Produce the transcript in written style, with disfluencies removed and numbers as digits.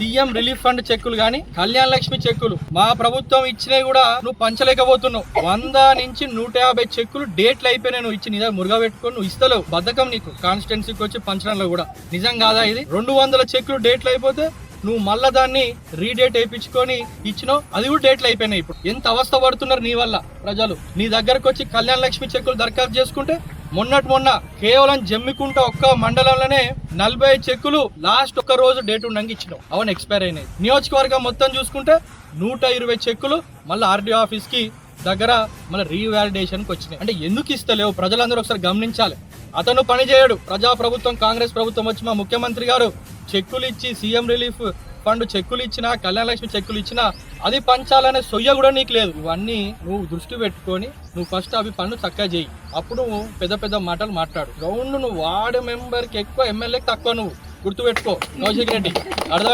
CM relief fund చెక్కులు గానీ కళ్యాణ లక్ష్మి చెక్కులు మా ప్రభుత్వం ఇచ్చినవి కూడా నువ్వు పంచలేకపోతున్నావు. 100 నుంచి 150 చెక్కులు డేట్లు అయిపోయినాయి. నువ్వు ఇచ్చి నీ దగ్గర మురుగా పెట్టుకొని నువ్వు ఇస్తలేవు. బద్ధకం నీకు కాన్స్టిట్యున్సీకి వచ్చి పంచడంలో కూడా. నిజం కాదా ఇది? 200 చెక్కులు డేట్లు అయిపోతే నువ్వు మళ్ళా దాన్ని రీడేట్ వేయించుకొని ఇచ్చినావు, అది కూడా డేట్లు అయిపోయినాయి. ఇప్పుడు ఎంత అవస్థ పడుతున్నారు నీ వల్ల ప్రజలు. నీ దగ్గరకు వచ్చి కళ్యాణ లక్ష్మి చెక్కులు దరఖాస్తు చేసుకుంటే మొన్న కేవలం జమ్మికుంట ఒక్క మండలంలోనే 40 చెక్కులు లాస్ట్ ఒక్క రోజు డేట్ ఉండంగా ఇచ్చినావు, అవును ఎక్స్పైర్ అయినాయి. నియోజకవర్గం మొత్తం చూసుకుంటే 120 చెక్కులు మళ్ళీ ఆర్డీఓ ఆఫీస్ కి దగ్గర మళ్ళీ రీవాలిడేషన్కి వచ్చినాయి. అంటే ఎందుకు ఇస్తలేవు ప్రజలందరూ ఒకసారి గమనించాలి. అతను పని చేయడు. ప్రజాప్రభుత్వం కాంగ్రెస్ ప్రభుత్వం వచ్చి మా ముఖ్యమంత్రి గారు చెక్కులు ఇచ్చి సీఎం రిలీఫ్ ఫండ్ చెక్కులు ఇచ్చినా కళ్యాణ లక్ష్మి చెక్కులు ఇచ్చినా అది పంచాలనే సొయ్య కూడా నీకు లేదు. ఇవన్నీ నువ్వు దృష్టి పెట్టుకొని నువ్వు ఫస్ట్ అవి పనులు చక్కగా చేయి. అప్పుడు నువ్వు పెద్ద మాటలు మాట్లాడు. గ్రౌండ్ నువ్వు వార్డు మెంబర్కి ఎక్కువ, ఎమ్మెల్యేకి తక్కువ. నువ్వు గుర్తుపెట్టుకో కౌశిక్ రెడ్డి, అర్థం.